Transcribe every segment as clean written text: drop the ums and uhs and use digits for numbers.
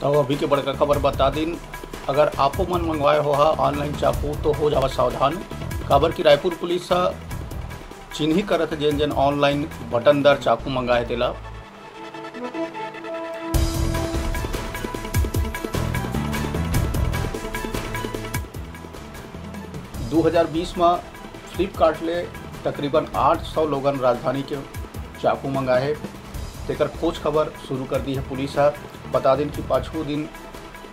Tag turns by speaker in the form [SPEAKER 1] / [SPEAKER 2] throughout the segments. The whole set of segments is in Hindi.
[SPEAKER 1] तो अभी के बड़का खबर बता दिन, अगर आपो मन मंगवाए हो ऑनलाइन चाकू तो हो जावा सावधान। काबर की रायपुर पुलिस चिन्ही करत जेन जेन ऑनलाइन बटनदार चाकू मंगाए तेला। 2020 में फ्लिपकार्ट ले तकरीबन 800 लोगन राजधानी के चाकू मंगाए। तेकर खोज खबर शुरू कर दी है पुलिस। बता दिन कि पाँचवें दिन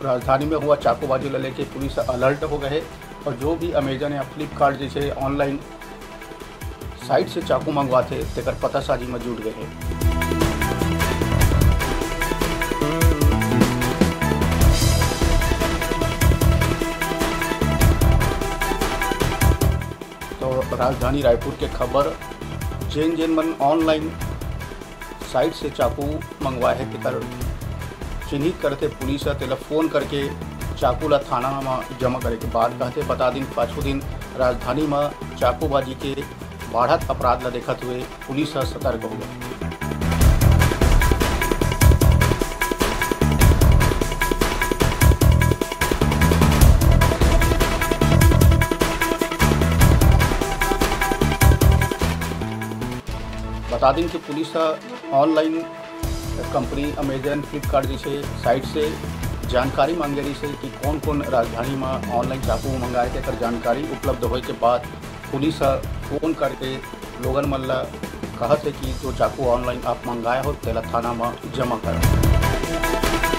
[SPEAKER 1] राजधानी में हुआ चाकूबाजी ले लेके पुलिस अलर्ट हो गए और जो भी अमेजन या फ्लिपकार्ट जैसे ऑनलाइन साइट से चाकू मंगवाते तेकर पतासाजी में जुट गए। तो राजधानी रायपुर के खबर जेन जेन मन ऑनलाइन साइट से चाकू मंगवाए है तेकर चिन्हित करते पुलिस तेला फ़ोन करके चाकू ला थाना में जमा करे के बाद कहते। बता दिन पाँचों दिन राजधानी में चाकूबाजी के बढ़त अपराध ला देखते हुए पुलिस सतर्क हो गई। बता दें कि police online company Amazon Flipkart जैसे साइट से जानकारी मांगे रही से कि कौन कौन राजधानी में ऑनलाइन चाकू मंगाए थे। कर जानकारी उपलब्ध होने के बाद पुलिस फ़ोन करके लोगन मन ला कहत है कि जो चाकू ऑनलाइन आप मंगाए हो तेला थाना में जमा करा।